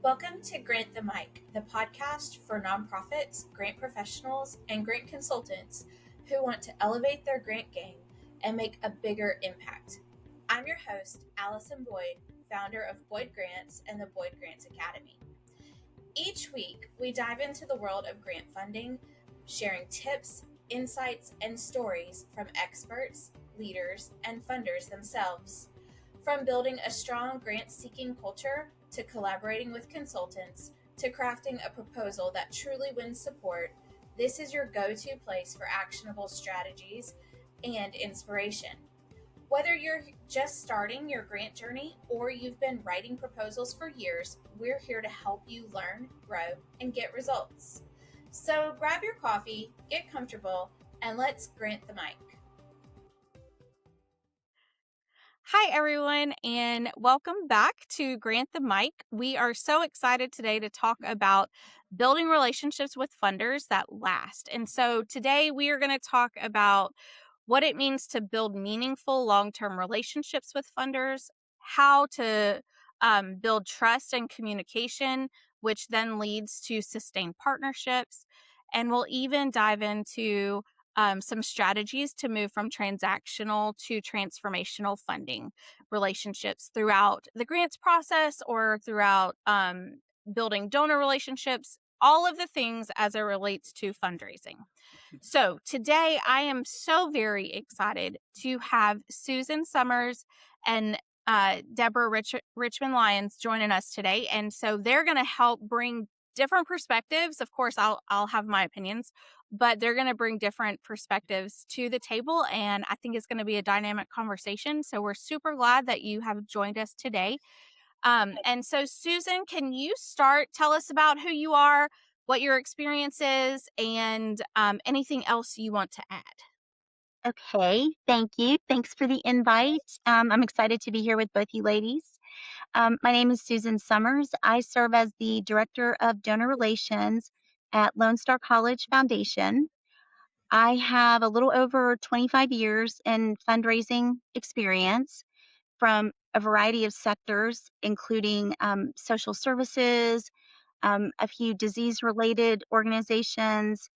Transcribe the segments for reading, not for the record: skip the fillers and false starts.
Welcome to Grant the Mic, the podcast for nonprofits, grant professionals, and grant consultants who want to elevate their grant game and make a bigger impact. I'm your host, Allison Boyd, founder of Boyd Grants and the Boyd Grants Academy. Each week, we dive into the world of grant funding, sharing tips, insights, and stories from experts, leaders, and funders themselves. From building a strong grant-seeking culture to collaborating with consultants to crafting a proposal that truly wins support, this is your go-to place for actionable strategies and inspiration. Whether you're just starting your grant journey or you've been writing proposals for years, we're here to help you learn, grow, and get results. So grab your coffee, get comfortable, and let's grant the mic. Hi, everyone, and welcome back to Grant the Mic. We are so excited today to talk about building relationships with funders that last. And so today we are going to talk about what it means to build meaningful long-term relationships with funders, how to build trust and communication, which then leads to sustained partnerships. And we'll even dive into some strategies to move from transactional to transformational funding relationships throughout the grants process or throughout building donor relationships, all of the things as it relates to fundraising. So today I am so very excited to have Susan Summers and Deborah Richmond-Lyons joining us today. And so they're going to help bring different perspectives. Of course, I'll have my opinions, but they're going to bring different perspectives to the table. And I think it's going to be a dynamic conversation. So we're super glad that you have joined us today. And so Susan, can you tell us about who you are, what your experience is, and anything else you want to add? Okay, thank you. Thanks for the invite. I'm excited to be here with both you ladies. My name is Susan Summers. I serve as the Director of Donor Relations at Lone Star College Foundation. I have a little over 25 years in fundraising experience from a variety of sectors, including social services, a few disease-related organizations,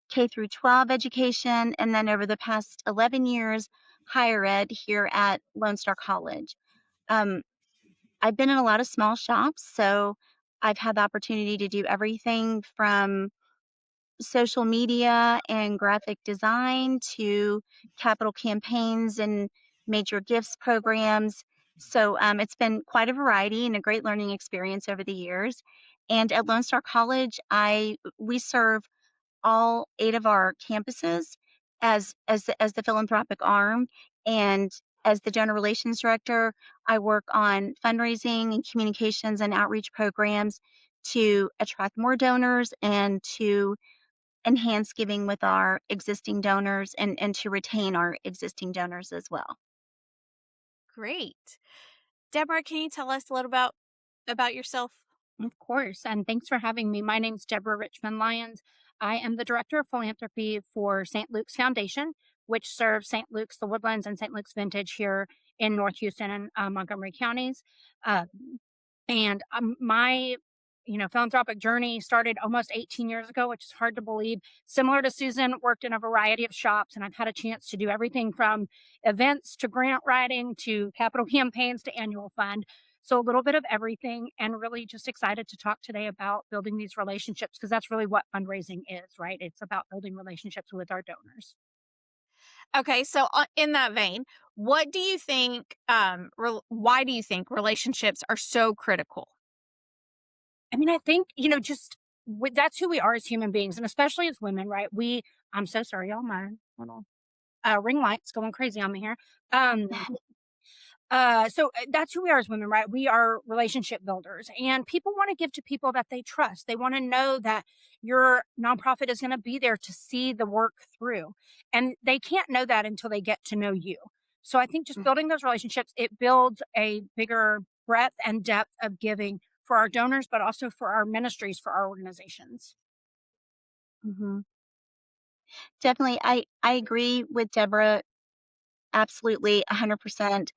K through 12 education, and then over the past 11 years, higher ed here at Lone Star College. I've been in a lot of small shops, so I've had the opportunity to do everything from social media and graphic design to capital campaigns and major gifts programs. So it's been quite a variety and a great learning experience over the years. And at Lone Star College, we serve all 8 of our campuses as the philanthropic arm. And as the donor relations director, I work on fundraising and communications and outreach programs to attract more donors and to enhance giving with our existing donors and to retain our existing donors as well. Great. Deborah, can you tell us a little about yourself? Of course, and thanks for having me. My name's Deborah Richmond-Lyons. I am the Director of Philanthropy for St. Luke's Foundation, which serves St. Luke's, the Woodlands, and St. Luke's Vintage here in North Houston and Montgomery counties. My philanthropic journey started almost 18 years ago, which is hard to believe. Similar to Susan, worked in a variety of shops, and I've had a chance to do everything from events to grant writing to capital campaigns to annual fund. So a little bit of everything, and really just excited to talk today about building these relationships, because that's really what fundraising is, right? It's about building relationships with our donors. Okay, so in that vein, what do you think, why do you think relationships are so critical? I mean, I think, that's who we are as human beings, and especially as women, right? I'm so sorry, y'all, my little ring light's going crazy on me here. So that's who we are as women, right? We are relationship builders, and people want to give to people that they trust. They want to know that your nonprofit is going to be there to see the work through, and they can't know that until they get to know you. So I think just building those relationships, it builds a bigger breadth and depth of giving for our donors, but also for our ministries, for our organizations. Mm-hmm. Definitely. I agree with Deborah. Absolutely. 100%.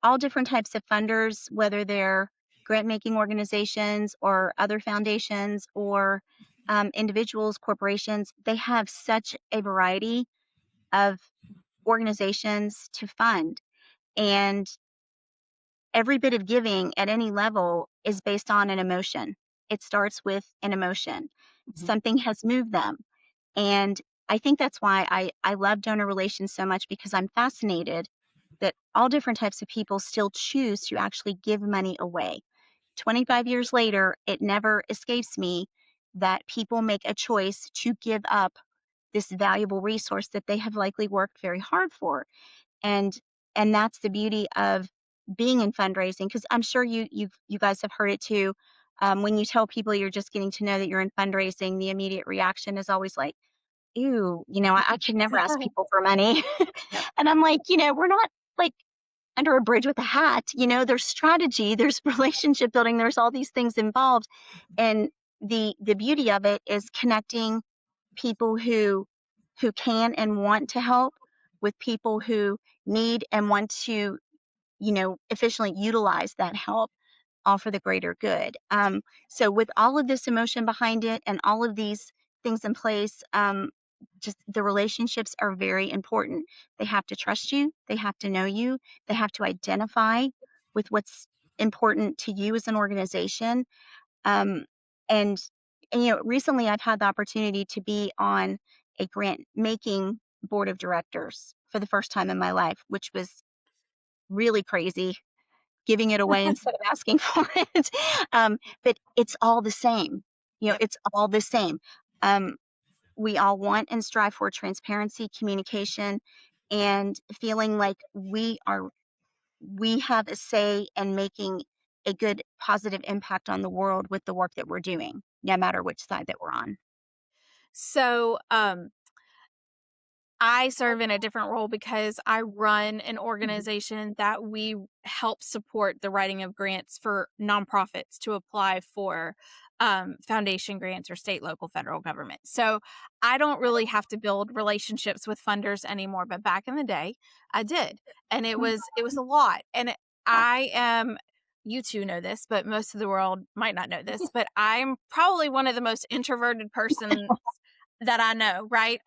All different types of funders, whether they're grant making organizations or other foundations or individuals, corporations, they have such a variety of organizations to fund. And every bit of giving at any level is based on an emotion. It starts with an emotion. Something has moved them. And I think that's why I love donor relations so much, because I'm fascinated that all different types of people still choose to actually give money away. 25 years later, it never escapes me that people make a choice to give up this valuable resource that they have likely worked very hard for. And that's the beauty of being in fundraising, because I'm sure you guys have heard it too. When you tell people you're just getting to know that you're in fundraising, the immediate reaction is always like, ew, I could never ask people for money. Yep. And I'm like, we're not like under a bridge with a hat. There's strategy, there's relationship building, there's all these things involved. And the beauty of it is connecting people who can and want to help with people who need and want to, efficiently utilize that help, all for the greater good. So with all of this emotion behind it and all of these things in place, just the relationships are very important. They have to trust you. They have to know you. They have to identify with what's important to you as an organization. Um, and, recently I've had the opportunity to be on a grant making board of directors for the first time in my life, which was really crazy, giving it away instead of asking for it. But it's all the same. It's all the same. We all want and strive for transparency, communication, and feeling like we have a say in making a good positive impact on the world with the work that we're doing, no matter which side that we're on. So, I serve in a different role because I run an organization that we help support the writing of grants for nonprofits to apply for foundation grants or state, local, federal government. So I don't really have to build relationships with funders anymore, but back in the day, I did, and it was a lot. And I am. You two know this, but most of the world might not know this. But I'm probably one of the most introverted persons that I know. Right?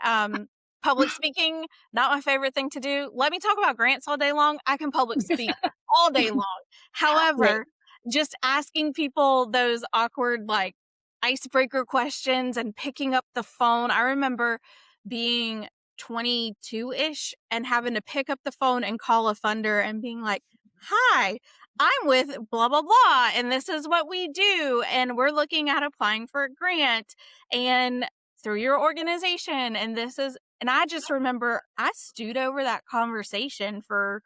Public speaking, not my favorite thing to do. Let me talk about grants all day long. I can public speak all day long. Right. However, just asking people those awkward, like, icebreaker questions and picking up the phone. I remember being 22-ish and having to pick up the phone and call a funder and being like, hi, I'm with blah, blah, blah, and this is what we do. And we're looking at applying for a grant and through your organization. And I just remember I stewed over that conversation for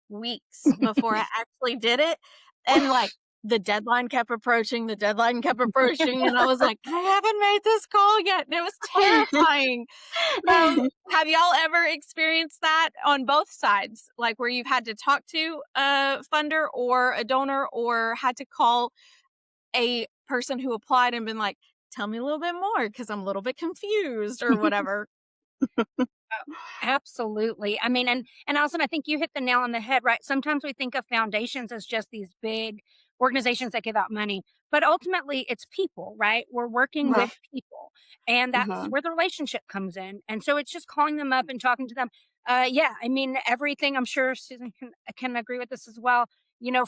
weeks before I actually did it. And like the deadline kept approaching, and I was like, I haven't made this call yet. And it was terrifying. So, have y'all ever experienced that on both sides? Like where you've had to talk to a funder or a donor, or had to call a person who applied and been like, tell me a little bit more because I'm a little bit confused or whatever. Absolutely. I mean, and Allison, I think you hit the nail on the head, right? Sometimes we think of foundations as just these big organizations that give out money, but ultimately it's people, right? We're working Uh-huh. with people, and that's Uh-huh. where the relationship comes in. And so it's just calling them up and talking to them. Yeah, I mean, everything. I'm sure Susan can agree with this as well.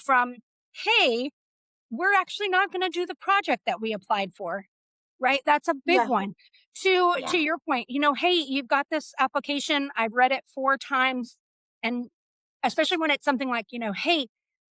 From hey, we're actually not going to do the project that we applied for. Right? That's a big Yeah. one. To Yeah. your point, hey, you've got this application. I've read it 4 times. And especially when it's something like, hey,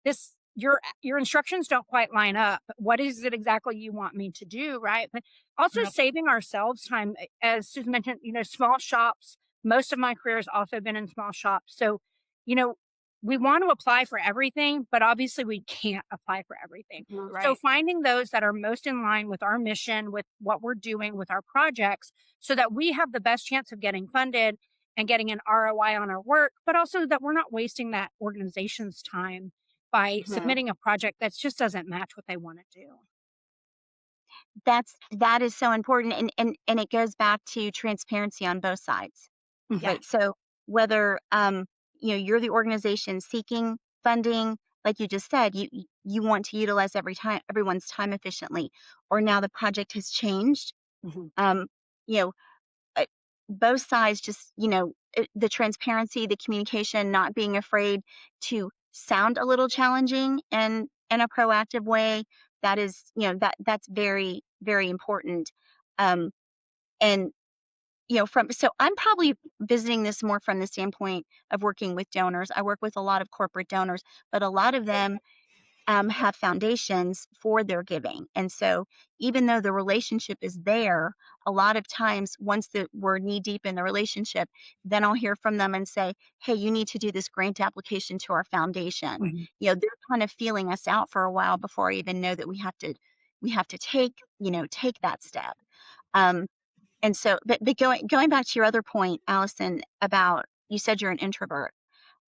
this your instructions don't quite line up. What is it exactly you want me to do? Right. But also Yep. saving ourselves time, as Susan mentioned, small shops. Most of my career has also been in small shops. So, you know, we want to apply for everything, but obviously we can't apply for everything. So Right. finding those that are most in line with our mission, with what we're doing with our projects, so that we have the best chance of getting funded and getting an ROI on our work, but also that we're not wasting that organization's time by Mhm. submitting a project that just doesn't match what they want to do. That is so important, and it goes back to transparency on both sides. Yeah. Right. So whether you're the organization seeking funding, like you just said, you want to utilize everyone's time efficiently, or now the project has changed. Mhm. You know, uh, both sides just, the transparency, the communication, not being afraid to sound a little challenging and in a proactive way. That is, that's very, very important. Um, and so I'm probably visiting this more from the standpoint of working with donors. I work with a lot of corporate donors, but a lot of them have foundations for their giving. And so even though the relationship is there, a lot of times once we're knee deep in the relationship, then I'll hear from them and say, hey, you need to do this grant application to our foundation. Mhm. They're kind of feeling us out for a while before I even know that we have to take that step. Um, and so, but going back to your other point, Allison, about you said you're an introvert.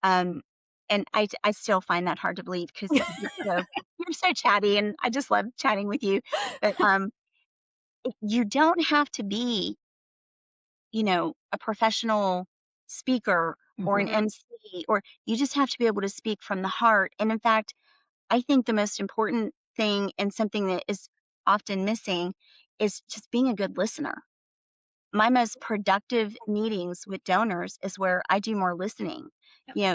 Um, and I still find that hard to believe because you're so chatty, and I just love chatting with you. But you don't have to be, a professional speaker or an Mhm. MC, or you just have to be able to speak from the heart. And in fact, I think the most important thing and something that is often missing is just being a good listener. My most productive meetings with donors is where I do more listening.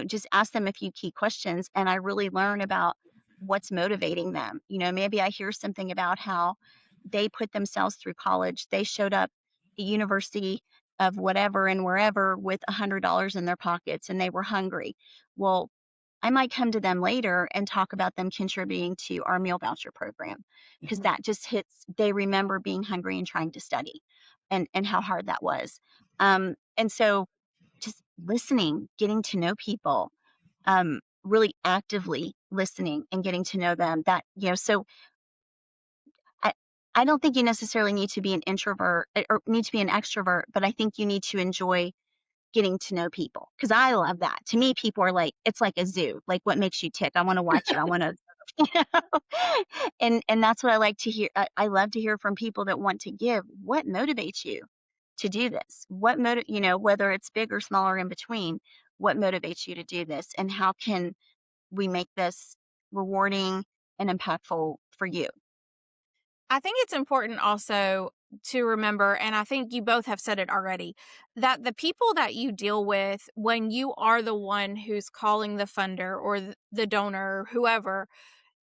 Just ask them a few key questions and I really learn about what's motivating them. Maybe I hear something about how they put themselves through college. They showed up at university of whatever and wherever with $100 in their pockets and they were hungry. Well, I might come to them later and talk about them contributing to our meal voucher program because Mhm. that just hits, they remember being hungry and trying to study and how hard that was. And so just listening, getting to know people, really actively listening and getting to know them so I, I don't think you necessarily need to be an introvert or need to be an extrovert, but I think you need to enjoy getting to know people because I love that. To me, people are like, it's like a zoo. Like, what makes you tick? I want to watch you. I want to, you know, and that's what I like to hear. I love to hear from people that want to give. What motivates you to do this? Whether it's big or small or in between, what motivates you to do this? And how can we make this rewarding and impactful for you? I think it's important also to remember, and I think you both have said it already, that the people that you deal with when you are the one who's calling the funder or the donor, whoever,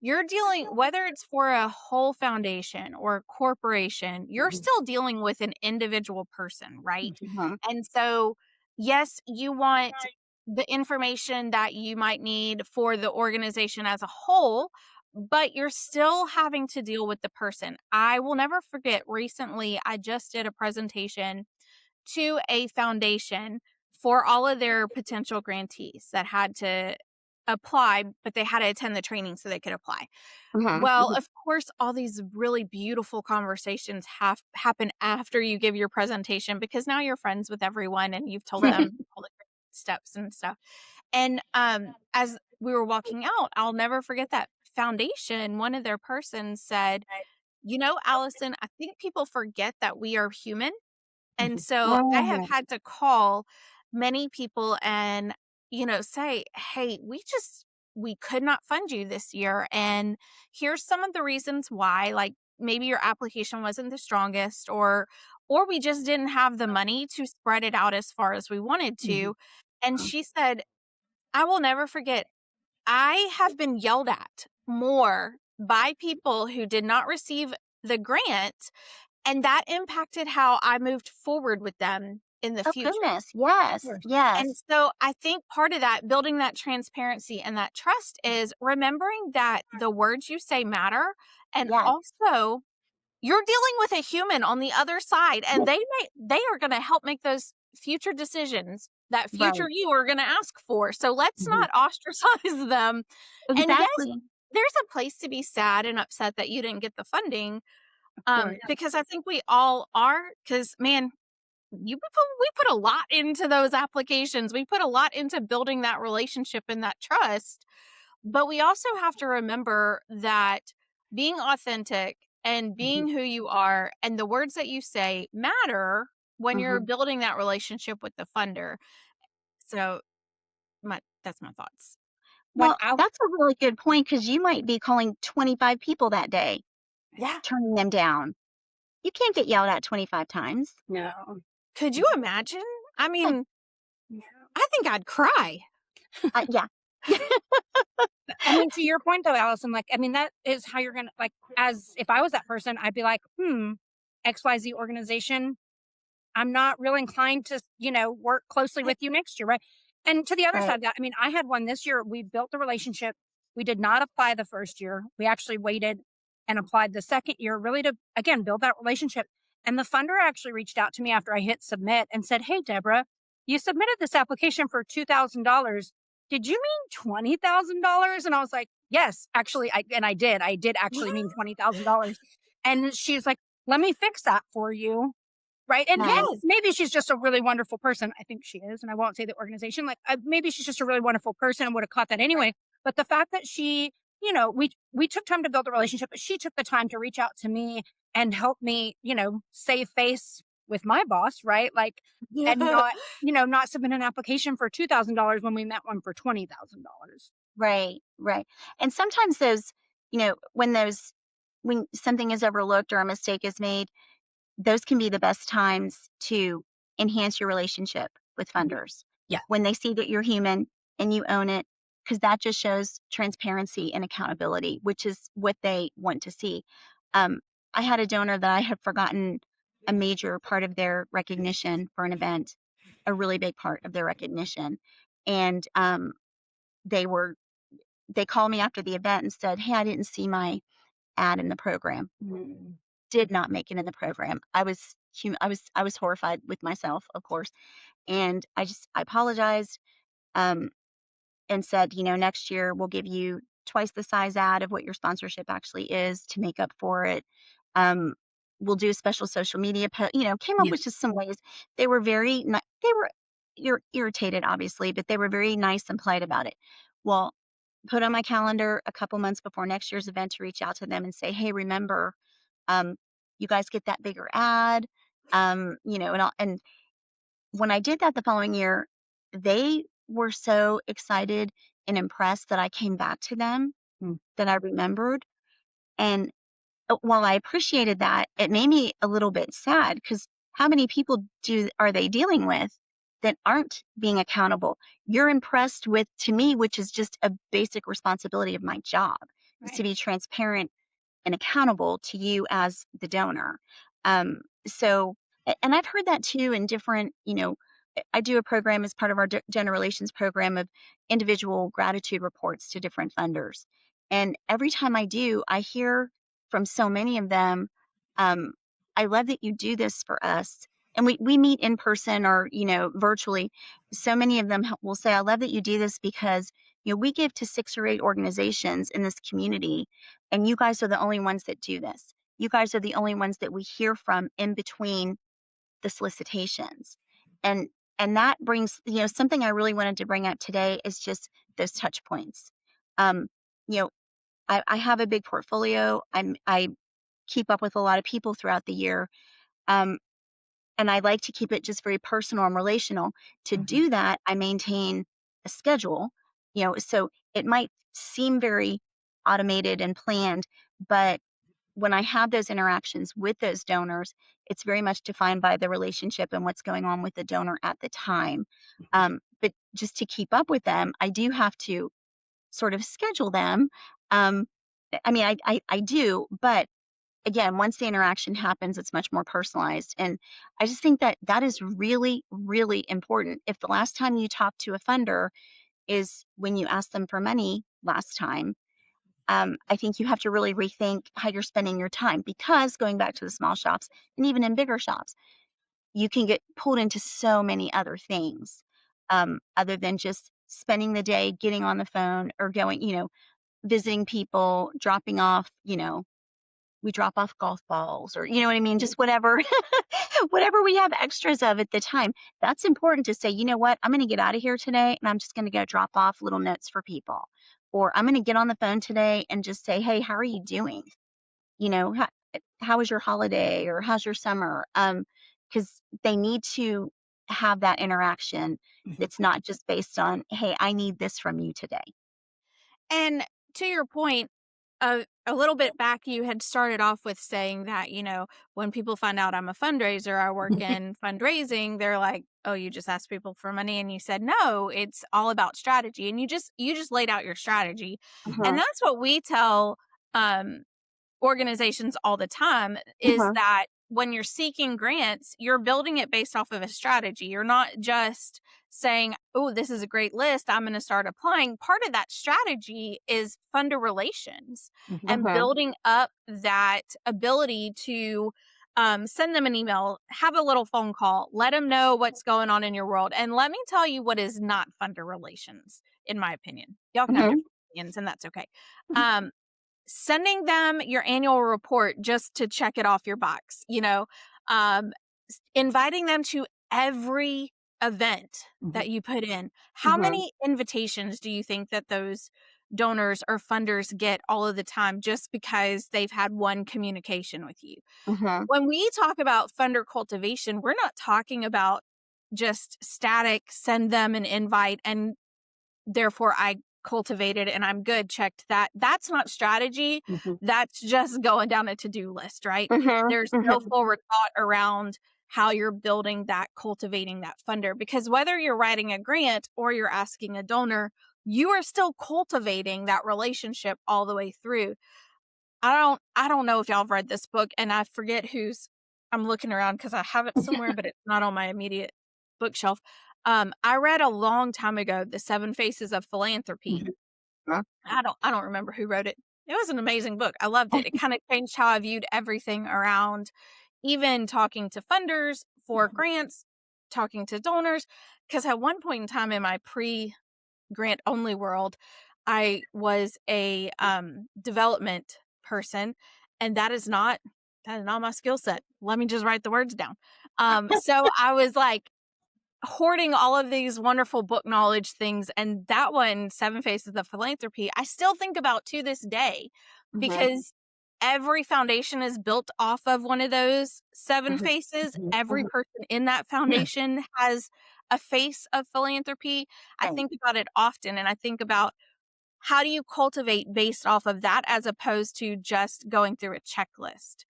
you're dealing, whether it's for a whole foundation or a corporation, you're Mhm. still dealing with an individual person, right? Mhm. And so, yes, you want the information that you might need for the organization as a whole, but you're still having to deal with the person. I will never forget, recently, I just did a presentation to a foundation for all of their potential grantees that had to apply, but they had to attend the training so they could apply. Mhm. Well, of course, all these really beautiful conversations happen after you give your presentation because now you're friends with everyone and you've told Right. them all the great steps and stuff. And as we were walking out, I'll never forget that foundation. One of their persons said, Allison, I think people forget that we are human, and Mhm. so I have Oh, had to call many people and, say, hey, we could not fund you this year. And here's some of the reasons why, like maybe your application wasn't the strongest, or we just didn't have the money to spread it out as far as we wanted Mhm. to. And she said, I will never forget, I have been yelled at more by people who did not receive the grant, and that impacted how I moved forward with them in the oh future. goodness. Yes. Sure. And Yes. so I think part of that, building that transparency and that trust, is remembering that the words you say matter. And Yes. also, you're dealing with a human on the other side, and they are going to help make those future decisions that future Right. you are going to ask for. So let's Mhm. not ostracize them. And yes, Exactly. there's a place to be sad and upset that you didn't get the funding, Of course. because I think we all are, because man, we put a lot into those applications. We put a lot into building that relationship and that trust. But we also have to remember that being authentic and Mhm. being who you are and the words that you say matter when you're Mhm. building that relationship with the funder. So that's my thoughts. when Well, that's a really good point because you might be calling 25 people that day, Yeah. turning them down. You can't get yelled at 25 times. no. Could you imagine? I mean, I think I'd cry. Yeah. I mean, to your point though, Allison, like, I mean, that is how you're gonna, like, as if I was that person, I'd be like, XYZ organization, I'm not real inclined to, work closely with you next year, right? And to the other Right. side of that, I mean, I had one this year. We built the relationship. We did not apply the first year. We actually waited and applied the second year, really to, again, build that relationship. And the funder actually reached out to me after I hit submit and said, "Hey, Deborah, you submitted this application for $2,000. Did you mean $20,000?" And I was like, "Yes, actually, I did. I did actually mean $20,000." And she's like, "Let me fix that for you." Right. And Nice. maybe she's just a really wonderful person. I think she is. And I won't say the organization. Like, maybe she's just a really wonderful person and would have caught that anyway. But the fact that she, we took time to build a relationship, but she took the time to reach out to me and help me, save face with my boss. Right. Like, and not, not submit an application for $2,000 when we met one for $20,000. Right. Right. And sometimes those, when something is overlooked or a mistake is made, those can be the best times to enhance your relationship with funders. Yeah. When they see that you're human and you own it, because that just shows transparency and accountability, which is what they want to see. Um, I had a donor that I had forgotten a major part of their recognition for an event, a really big part of their recognition. And they were they called me after the event and said, "Hey, I didn't see my ad in the program." Mm. Did not make it in the program. I was horrified with myself, of course, and I apologized, um, and said, next year we'll give you twice the size ad of what your sponsorship actually is to make up for it. Um, we'll do a special social media came up Yeah. with just some ways. They were they were irritated, obviously, but they were very nice and polite about it. Well, put on my calendar a couple months before next year's event to reach out to them and say, "Hey, remember, um, you guys get that bigger ad." And when I did that the following year, they were so excited and impressed that I came back to them, Mm. that I remembered. And while I appreciated that, it made me a little bit sad because how many people are they dealing with that aren't being accountable? You're impressed with, to me, which is just a basic responsibility of my job, is to Right. be transparent and accountable to you as the donor. And I've heard that too in different, I do a program as part of our donor relations program of individual gratitude reports to different funders. And every time I do, I hear from so many of them, um, "I love that you do this for us." And we meet in person or, virtually. So many of them will say, "I love that you do this because, we give to 6 or 8 organizations in this community, and you guys are the only ones that do this. You guys are the only ones that we hear from in between the solicitations." And that brings, something I really wanted to bring up today is just those touch points. Um, you know, I have a big portfolio. I keep up with a lot of people throughout the year. Um, and I like to keep it just very personal and relational. To Mhm. do that, I maintain a schedule, so it might seem very automated and planned, but when I have those interactions with those donors, it's very much defined by the relationship and what's going on with the donor at the time. But just to keep up with them, I do have to sort of schedule them. Um, I mean, I do, but again, once the interaction happens, it's much more personalized. And I just think that that is really, really important. If the last time you talked to a funder is when you asked them for money last time, I think you have to really rethink how you're spending your time, because going back to the small shops and even in bigger shops, you can get pulled into so many other things, other than just spending the day getting on the phone or going, visiting people, dropping off, we drop off golf balls, or you know what I mean, just whatever whatever we have extras of at the time. That's important to say, "You know what, I'm going to get out of here today and I'm just going to go drop off little notes for people," or "I'm going to get on the phone today and just say, hey, how are you doing, how was your holiday, or how's your summer?" Because they need to have that interaction Mhm. that's not just based on, "Hey, I need this from you today." And to your point, a little bit back, you had started off with saying that, you know, when people find out I'm a fundraiser, I work in fundraising, they're like, oh, you just ask people for money. And you said, no, it's all about strategy. And you just laid out your strategy. And that's what we tell um, organizations all the time is that when you're seeking grants, you're building it based off of a strategy. You're not just saying, oh, this is a great list, I'm going to start applying. Part of that strategy is funder relations and building up that ability to send them an email, have a little phone call, let them know what's going on in your world. And let me tell you what is not funder relations, in my opinion. Y'all can have different opinions, and that's okay. Sending them your annual report just to check it off your box, you know, inviting them to every event that you put in. How many invitations do you think that those donors or funders get all of the time just because they've had one communication with you? When we talk about funder cultivation, we're not talking about just static, send them an invite and therefore I cultivated and I'm good, checked that. That's not strategy. That's just going down a to-do list, right? There's no forward thought around how you're building that, cultivating that funder, because whether you're writing a grant or you're asking a donor, you are still cultivating that relationship all the way through. I don't know if y'all have read this book, and I forget I'm looking around because I have it somewhere, but it's not on my immediate bookshelf. I read a long time ago, The Seven Faces of Philanthropy. I don't remember who wrote it. It was an amazing book. I loved it. It kind of changed how I viewed everything around even talking to funders for grants, talking to donors. Because at one point in time in my pre-grant only world, I was a development person, and that is not my skill set. Let me just write the words down. So I was like hoarding all of these wonderful book knowledge things, and that one, Seven Faces of Philanthropy, I still think about to this day because every foundation is built off of one of those seven faces. Every person in that foundation has a face of philanthropy. I think about it often, and I think about how do you cultivate based off of that as opposed to just going through a checklist.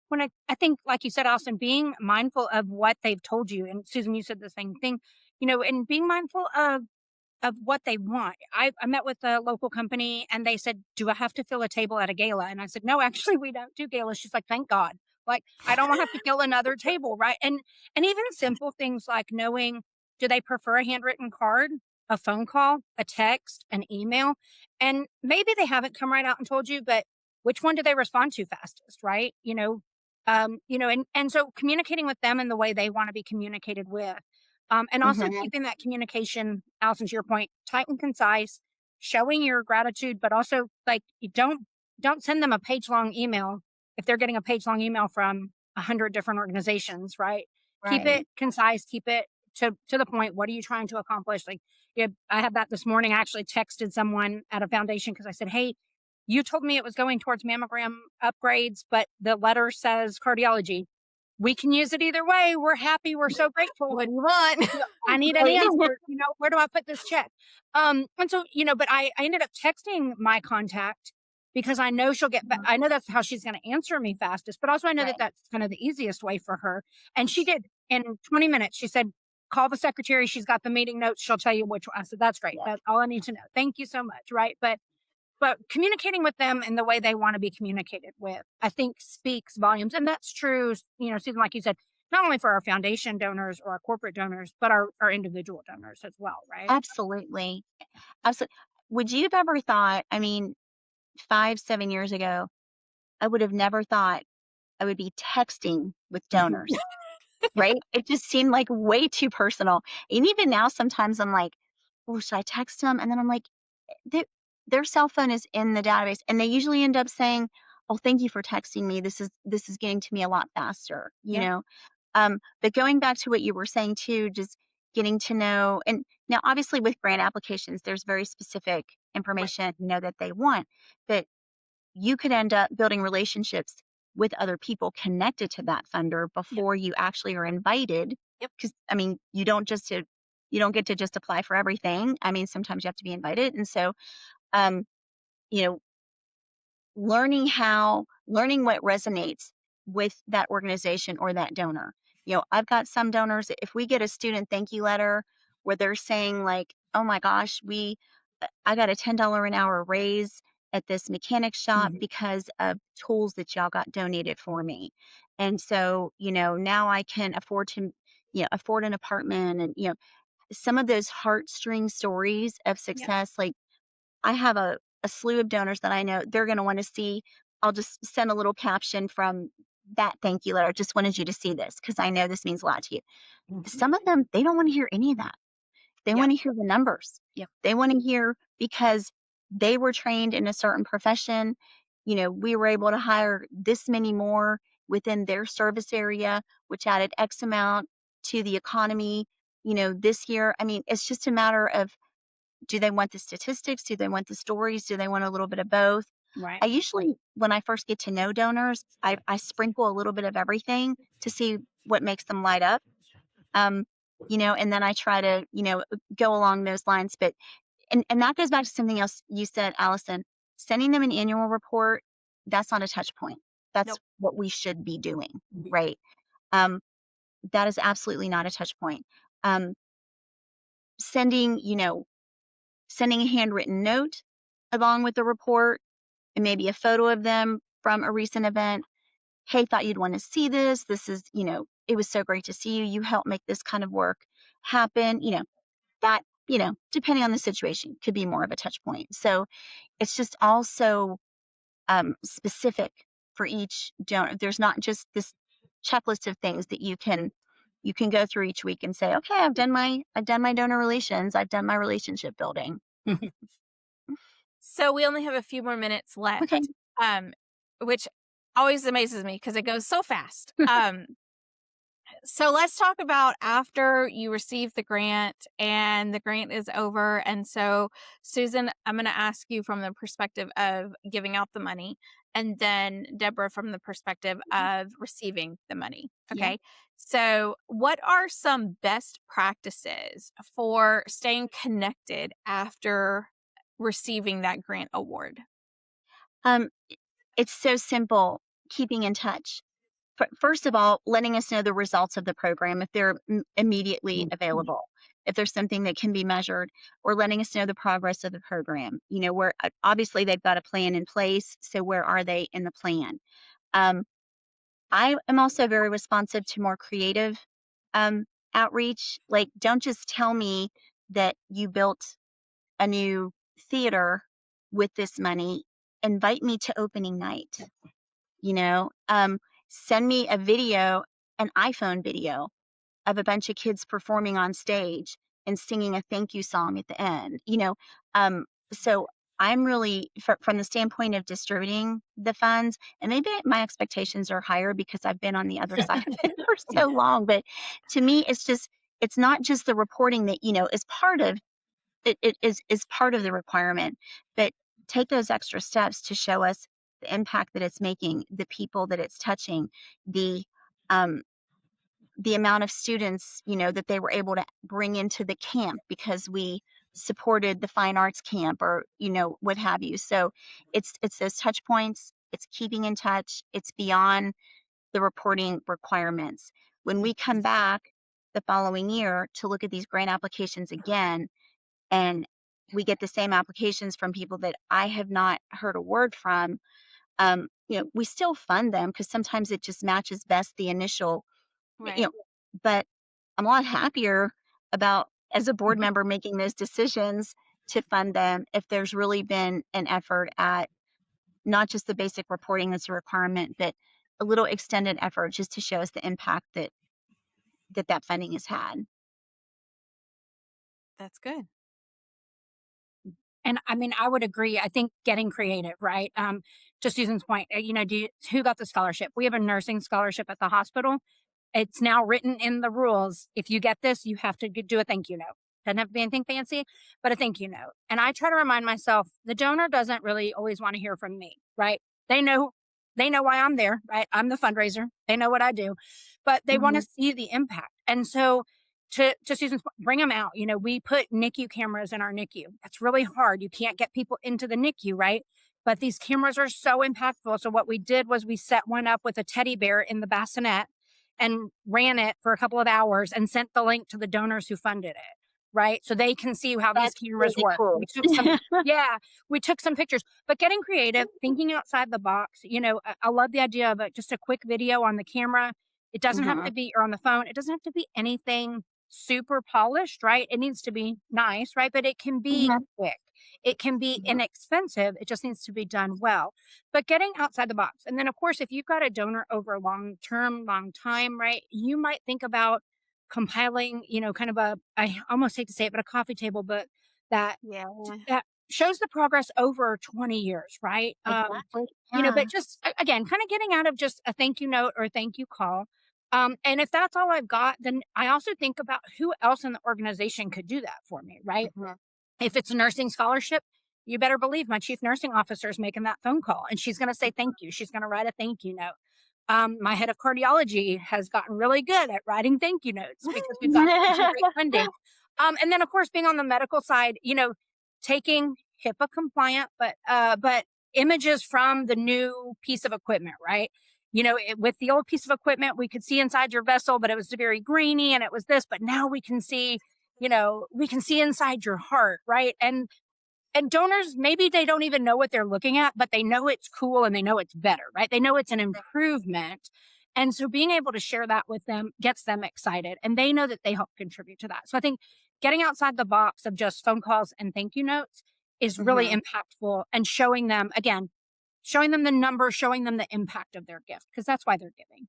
When I think, like you said, Austin, being mindful of what they've told you, and Susan, you said the same thing, you know, and being mindful of what they want. I met with a local company and they said, do I have to fill a table at a gala? And I said, no, actually we don't do galas. She's like, thank God. Like, I don't want to have to fill another table. Right. And even simple things like knowing, do they prefer a handwritten card, a phone call, a text, an email? And maybe they haven't come right out and told you, but which one do they respond to fastest? Right. And so communicating with them in the way they want to be communicated with. And also keeping that communication, Allison, to your point, tight and concise, showing your gratitude, but also like you don't send them a page-long email if they're getting a page-long email from 100 different organizations, right? Keep it concise, keep it to the point. What are you trying to accomplish? Like, I had that this morning. I actually texted someone at a foundation because I said, hey, you told me it was going towards mammogram upgrades, but the letter says cardiology. We can use it either way. We're happy. We're so grateful. What do you want? I need an answer. Where do I put this check? And so, but I ended up texting my contact because I know she'll get back. I know that's how she's going to answer me fastest, but also I know that that's kind of the easiest way for her. And she did in 20 minutes. She said, call the secretary. She's got the meeting notes. She'll tell you which one. I said, that's great. That's all I need to know. Thank you so much. Right. But communicating with them in the way they want to be communicated with, I think speaks volumes. And that's true, Susan, like you said, not only for our foundation donors or our corporate donors, but our individual donors as well, right? Absolutely. Absolutely. Would you have ever thought, 5-7 years ago, I would have never thought I would be texting with donors, right? It just seemed like way too personal. And even now, sometimes I'm like, oh, should I text them? And then I'm like, their cell phone is in the database, and they usually end up saying, oh, thank you for texting me. This is getting to me a lot faster, you know? But going back to what you were saying too, just getting to know, and now obviously with grant applications, there's very specific information, that they want, but you could end up building relationships with other people connected to that funder before you actually are invited. Because, you don't just You don't get to just apply for everything. I mean, sometimes you have to be invited. And so, um, you know, learning what resonates with that organization or that donor. I've got some donors, if we get a student thank you letter where they're saying like, oh my gosh, I got a $10 an hour raise at this mechanic shop because of tools that y'all got donated for me. And so, now I can afford to, afford an apartment. And, some of those heartstring stories of success, like I have a slew of donors that I know they're going to want to see. I'll just send a little caption from that thank you letter. Just wanted you to see this because I know this means a lot to you. Some of them, they don't want to hear any of that. They want to hear the numbers. Yep. They want to hear because they were trained in a certain profession. We were able to hire this many more within their service area, which added X amount to the economy, this year. I mean, it's just a matter of, do they want the statistics? Do they want the stories? Do they want a little bit of both? Right. I usually, when I first get to know donors, I sprinkle a little bit of everything to see what makes them light up. And then I try to, go along those lines. But, and that goes back to something else you said, Allison, sending them an annual report, that's not a touch point. That's what we should be doing, right? That is absolutely not a touch point. Sending, sending a handwritten note along with the report and maybe a photo of them from a recent event. Hey, thought you'd want to see this. This is, it was so great to see you. You helped make this kind of work happen. That, depending on the situation, could be more of a touch point. So it's just also specific for each donor. There's not just this checklist of things that you can go through each week and say, okay, I've done my donor relations, I've done my relationship building. So we only have a few more minutes left, Okay. Which always amazes me because it goes so fast. So let's talk about after you receive the grant and the grant is over. And so, Susan, I'm going to ask you from the perspective of giving out the money, and then Deborah from the perspective of receiving the money. Okay. Yeah. So, what are some best practices for staying connected after receiving that grant award? It's so simple, keeping in touch. First of all, letting us know the results of the program if they're immediately available, if there's something that can be measured, or letting us know the progress of the program. Where obviously they've got a plan in place. So where are they in the plan? I am also very responsive to more creative outreach. Like, don't just tell me that you built a new theater with this money. Invite me to opening night. Send me a video, an iPhone video of a bunch of kids performing on stage and singing a thank you song at the end. So I'm really, from the standpoint of distributing the funds, and maybe my expectations are higher because I've been on the other side of it for so long. But to me, it's not just the reporting that, is part of it is part of the requirement, but take those extra steps to show us the impact that it's making, the people that it's touching, um, the amount of students, that they were able to bring into the camp because we supported the fine arts camp or, what have you. So it's those touch points, it's keeping in touch, it's beyond the reporting requirements. When we come back the following year to look at these grant applications again, and we get the same applications from people that I have not heard a word from, we still fund them because sometimes it just matches best the initial, Right. But I'm a lot happier about, as a board member, making those decisions to fund them if there's really been an effort at not just the basic reporting that's a requirement, but a little extended effort just to show us the impact that funding has had. That's good. And I mean, I would agree. I think getting creative, right? To Susan's point, who got the scholarship? We have a nursing scholarship at the hospital. It's now written in the rules. If you get this, you have to do a thank you note. Doesn't have to be anything fancy, but a thank you note. And I try to remind myself, the donor doesn't really always want to hear from me, right? They know why I'm there, right? I'm the fundraiser. They know what I do, but they want to see the impact. And so to Susan's point, bring them out. We put NICU cameras in our NICU. That's really hard. You can't get people into the NICU, right? But these cameras are so impactful. So what we did was we set one up with a teddy bear in the bassinet and ran it for a couple of hours and sent the link to the donors who funded it. Right. So they can see how these That's cameras really work. cool. We took some pictures, but getting creative, thinking outside the box. I love the idea of just a quick video on the camera. It doesn't have to be, or on the phone. It doesn't have to be anything super polished, right? It needs to be nice, right? But it can be quick. It can be inexpensive. It just needs to be done well. But getting outside the box. And then, of course, if you've got a donor over long time, right, you might think about compiling, kind of I almost hate to say it, but a coffee table book that shows the progress over 20 years, right? Exactly. But just again, kind of getting out of just a thank you note or a thank you call. And if that's all I've got, then I also think about who else in the organization could do that for me, right? If it's a nursing scholarship, you better believe my chief nursing officer is making that phone call and she's going to say thank you. She's going to write a thank you note. My head of cardiology has gotten really good at writing thank you notes because we've got some great funding. And then, of course, being on the medical side, taking HIPAA compliant, but images from the new piece of equipment, right? With the old piece of equipment, we could see inside your vessel, but it was very grainy and it was this, but now we can see, inside your heart, right? And donors, maybe they don't even know what they're looking at, but they know it's cool and they know it's better, right? They know it's an improvement. And so being able to share that with them gets them excited and they know that they help contribute to that. So I think getting outside the box of just phone calls and thank you notes is really impactful, and showing them the numbers, showing them the impact of their gift, because that's why they're giving.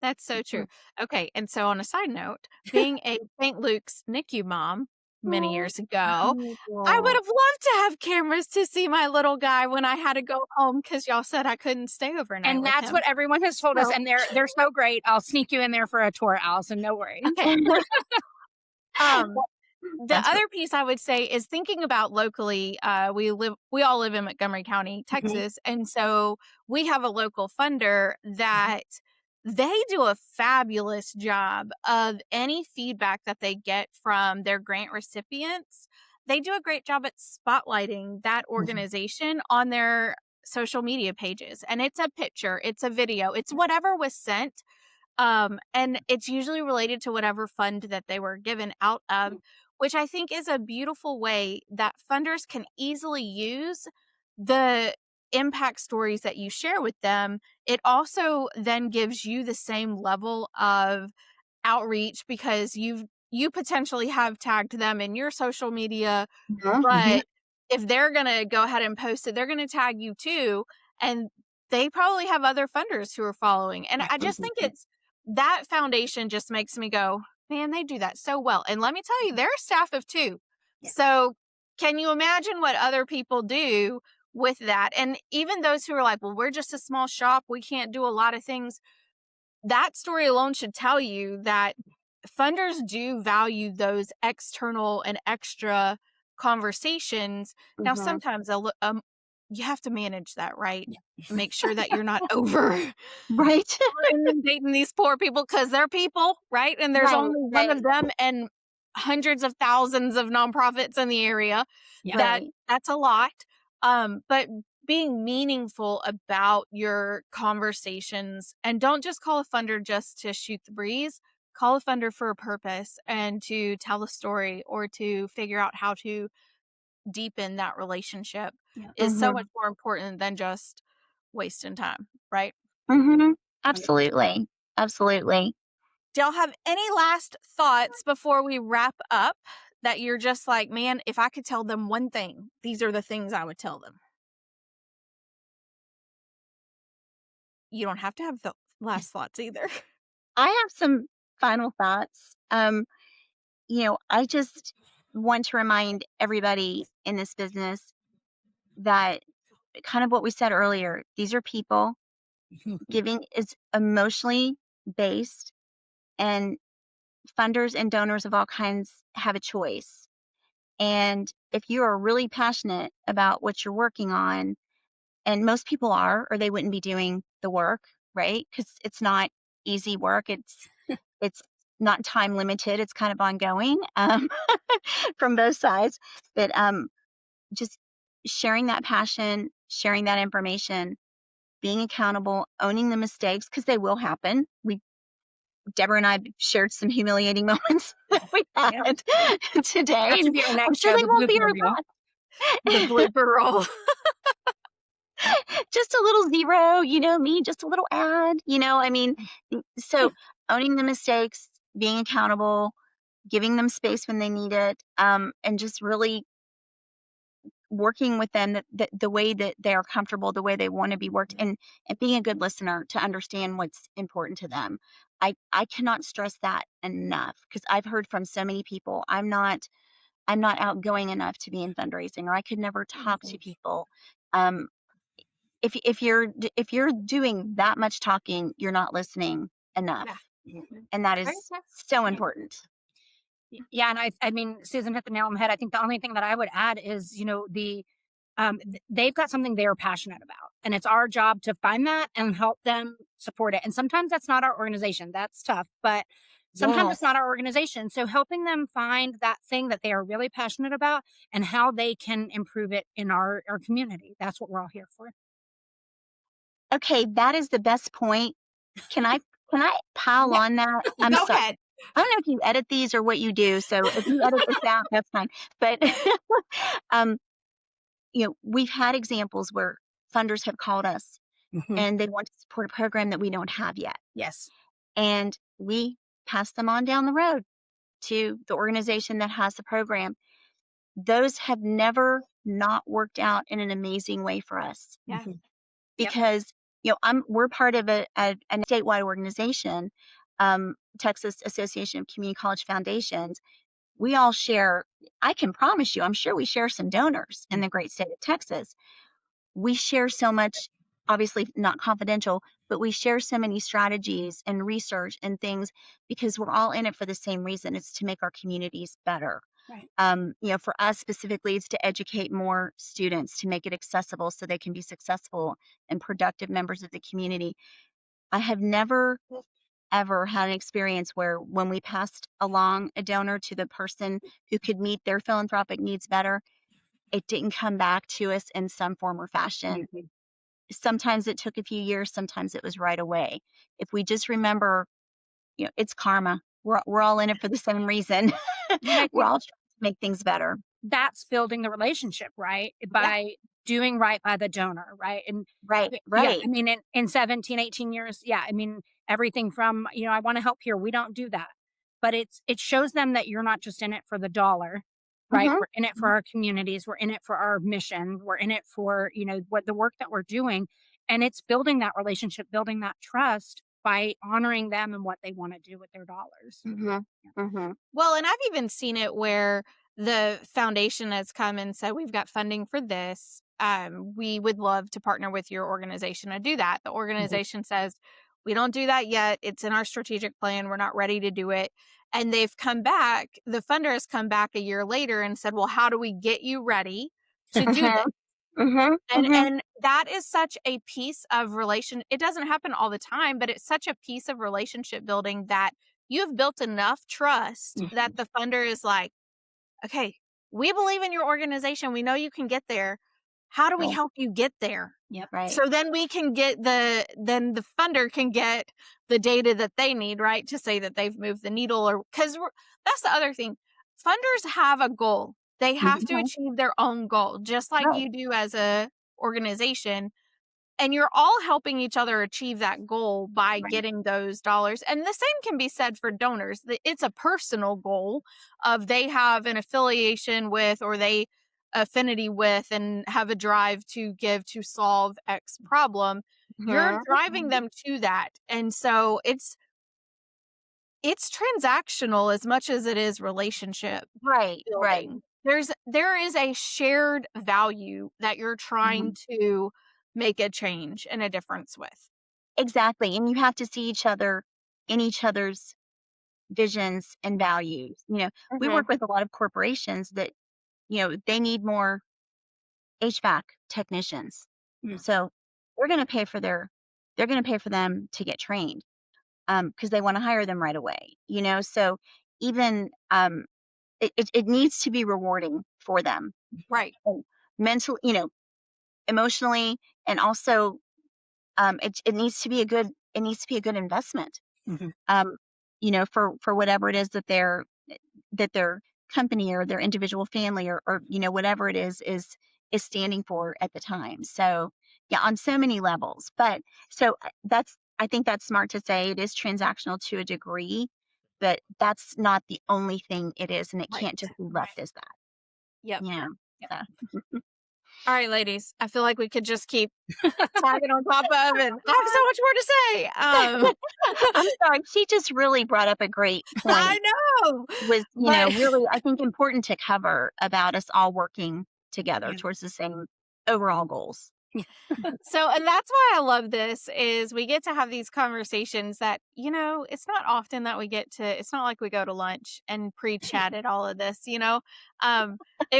That's so true. Okay. And so on a side note, being a St. Luke's NICU mom many years ago, I would have loved to have cameras to see my little guy when I had to go home because y'all said I couldn't stay overnight. And that's what everyone has told us. And they're so great. I'll sneak you in there for a tour, Allison. No worries. Okay. The other piece I would say is thinking about locally. We all live in Montgomery County, Texas. And so we have a local funder that they do a fabulous job of any feedback that they get from their grant recipients. They do a great job at spotlighting that organization on their social media pages. And it's a picture, it's a video, it's whatever was sent. And it's usually related to whatever fund that they were given out of, which I think is a beautiful way that funders can easily use the impact stories that you share with them. It also then gives you the same level of outreach because you potentially have tagged them in your social media, but if they're going to go ahead and post it, they're going to tag you too. And they probably have other funders who are following. And I just think it's that foundation just makes me go, man, they do that so well. And let me tell you, they're a staff of two. So can you imagine what other people do with that? And even those who are like, well, we're just a small shop, we can't do a lot of things. That story alone should tell you that funders do value those external and extra conversations. Now, sometimes you have to manage that, right? Make sure that you're not inundating these poor people because they're people, right? And there's only one of them and hundreds of thousands of nonprofits in the area. That's a lot. But being meaningful about your conversations, and don't just call a funder just to shoot the breeze. Call a funder for a purpose and to tell a story or to figure out how to deepen that relationship is so much more important than just wasting time, right? Absolutely. Absolutely. Do y'all have any last thoughts before we wrap up that you're just like, man, if I could tell them one thing, these are the things I would tell them? You don't have to have the last thoughts either. I have some final thoughts. I just want to remind everybody in this business that kind of what we said earlier, these are people. Giving is emotionally based, and funders and donors of all kinds have a choice. And if you are really passionate about what you're working on, and most people are, or they wouldn't be doing the work, right? Because it's not easy work. It's not time limited. It's kind of ongoing from both sides. But just sharing that passion, sharing that information, being accountable, owning the mistakes, because they will happen. Deborah and I shared some humiliating moments that we had today. That should be our I'm next sure show, they the won't be blooper our reel. last. The blooper roll. Just a little zero, me, just a little ad, I mean, so owning the mistakes, being accountable, giving them space when they need it, and just really working with them the way that they are comfortable, the way they want to be worked, and being a good listener to understand what's important to them. I cannot stress that enough, because I've heard from so many people, I'm not outgoing enough to be in fundraising, or I could never talk to people. Um, if you're doing that much talking, you're not listening enough, and that is so important. Yeah, and I mean, Susan hit the nail on the head. I think the only thing that I would add is, they've got something they're passionate about, and it's our job to find that and help them support it. And sometimes that's not our organization. That's tough, but sometimes it's Yes. not our organization. So helping them find that thing that they are really passionate about and how they can improve it in our community. That's what we're all here for. Okay, that is the best point. Can I pile on that? I'm Go sorry. ahead. I don't know if you edit these or what you do, so if you edit this out, that's fine. But um, we've had examples where funders have called us and they want to support a program that we don't have yet. Yes. And we pass them on down the road to the organization that has the program. Those have never not worked out in an amazing way for us. Yeah. Because we're part of a statewide organization, Texas Association of Community College Foundations. We all share, I can promise you, I'm sure we share some donors in the great state of Texas. We share so much, obviously not confidential, but we share so many strategies and research and things, because we're all in it for the same reason. It's to make our communities better. Right. For us specifically, it's to educate more students, to make it accessible so they can be successful and productive members of the community. I have never, ever had an experience where when we passed along a donor to the person who could meet their philanthropic needs better, it didn't come back to us in some form or fashion. Sometimes it took a few years, sometimes it was right away. If we just remember, it's karma. We're all in it for the same reason. We're all trying to make things better. That's building the relationship, right? By doing right by the donor, right? And Right. yeah, I mean, in 17, 18 years, everything from, I want to help here. We don't do that. But it shows them that you're not just in it for the dollar, right? Mhm. We're in it for our communities. We're in it for our mission. We're in it for, what the work that we're doing. And it's building that relationship, building that trust by honoring them and what they want to do with their dollars. Mhm. Mhm. Well, and I've even seen it where the foundation has come and said, we've got funding for this. We would love to partner with your organization to do that. The organization says, we don't do that yet. It's in our strategic plan. We're not ready to do it. And they've come back, the funder has come back a year later and said, well, how do we get you ready to do this? And that is such a piece of relation. It doesn't happen all the time, but it's such a piece of relationship building that you have built enough trust that the funder is like, okay, we believe in your organization. We know you can get there. How do we help you get there? Yep. Right. So then we can get then the funder can get the data that they need, right? To say that they've moved the needle, or because that's the other thing. Funders have a goal. They have to achieve their own goal, just like Right. you do as a organization. And you're all helping each other achieve that goal by getting those dollars. And the same can be said for donors. It's a personal goal of they have an affiliation with, or they affinity with, and have a drive to give to solve X problem. You're driving them to that. And so it's transactional as much as it is relationship Right. building. There is a shared value that you're trying to make a change and a difference with. Exactly. And you have to see each other in each other's visions and values. We work with a lot of corporations that, they need more HVAC technicians. So they're going to pay for them to get trained. because they want to hire them right away. So even it needs to be rewarding for them, Right. and mentally, emotionally, and also it needs to be a good investment. Mhm. For whatever it is that their company or their individual family or whatever it is standing for at the time. So yeah, on so many levels. But so I think that's smart to say it is transactional to a degree, but that's not the only thing it is, and it Right. can't just be left as that. Yep. Yeah. Yep. So. All right, ladies. I feel like we could just keep tagging on top of, and I have so much more to say. I'm sorry. She just really brought up a great I point. know, Was, but really, I think, important to cover about us all working together Yeah. towards the same overall goals. so, and that's why I love this is we get to have these conversations that, it's not often that we get to, it's not like we go to lunch and pre-chatted all of this, it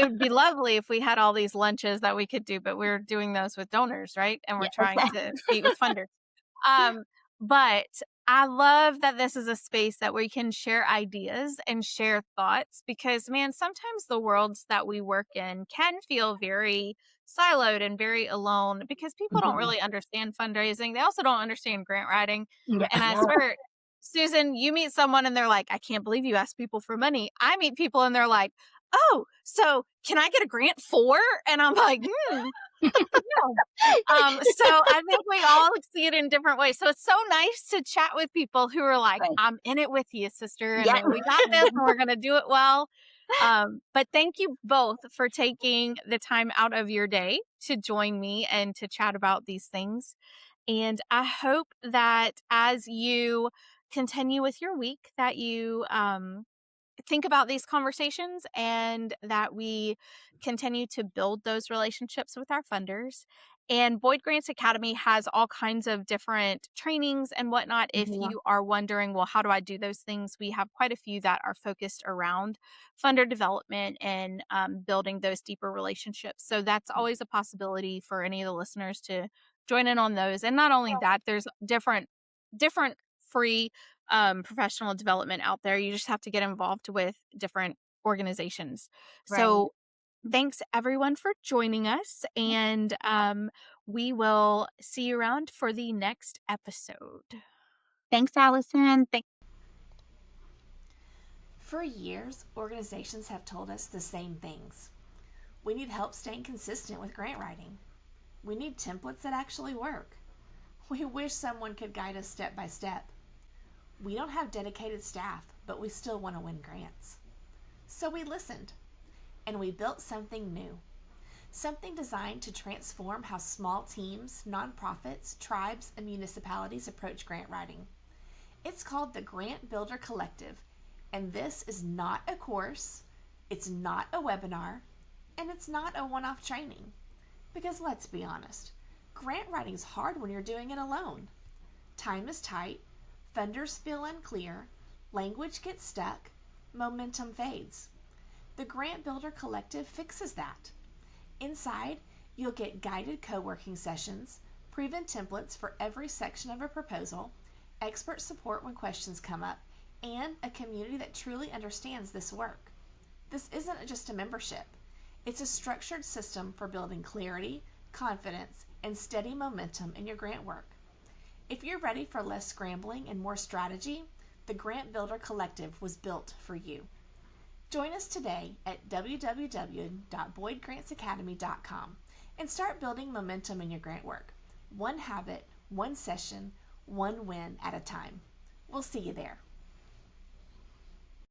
would be lovely if we had all these lunches that we could do, but we're doing those with donors, right? And we're Yeah. trying to meet with funders. But I love that this is a space that we can share ideas and share thoughts because, man, sometimes the worlds that we work in can feel very siloed and very alone because people don't Mhm. really understand fundraising. They also don't understand grant writing. Yeah. And I swear, Susan, you meet someone and they're like, I can't believe you asked people for money. I meet people and they're like, oh, so can I get a grant for? And I'm like, so I think we all see it in different ways. So it's so nice to chat with people who are like, Right. I'm in it with you, sister, and Yeah. we got this and we're going to do it well. But thank you both for taking the time out of your day to join me and to chat about these things. And I hope that as you continue with your week, that you think about these conversations and that we continue to build those relationships with our funders. And Boyd Grants Academy has all kinds of different trainings and whatnot. If Mhm. you are wondering, well, how do I do those things? We have quite a few that are focused around funder development and building those deeper relationships. So that's always a possibility for any of the listeners to join in on those. And not only that, there's different free professional development out there. You just have to get involved with different organizations. Right. So thanks everyone for joining us, and we will see you around for the next episode. Thanks, Allison. For years, organizations have told us the same things. We need help staying consistent with grant writing. We need templates that actually work. We wish someone could guide us step by step. We don't have dedicated staff, but we still want to win grants. So we listened, and we built something new. Something designed to transform how small teams, nonprofits, tribes, and municipalities approach grant writing. It's called the Grant Builder Collective, and this is not a course, it's not a webinar, and it's not a one-off training. Because let's be honest, grant writing is hard when you're doing it alone. Time is tight, funders feel unclear, language gets stuck, momentum fades. The Grant Builder Collective fixes that. Inside, you'll get guided co-working sessions, proven templates for every section of a proposal, expert support when questions come up, and a community that truly understands this work. This isn't just a membership. It's a structured system for building clarity, confidence, and steady momentum in your grant work. If you're ready for less scrambling and more strategy, the Grant Builder Collective was built for you. Join us today at www.boydgrantsacademy.com and start building momentum in your grant work. One habit, one session, one win at a time. We'll see you there.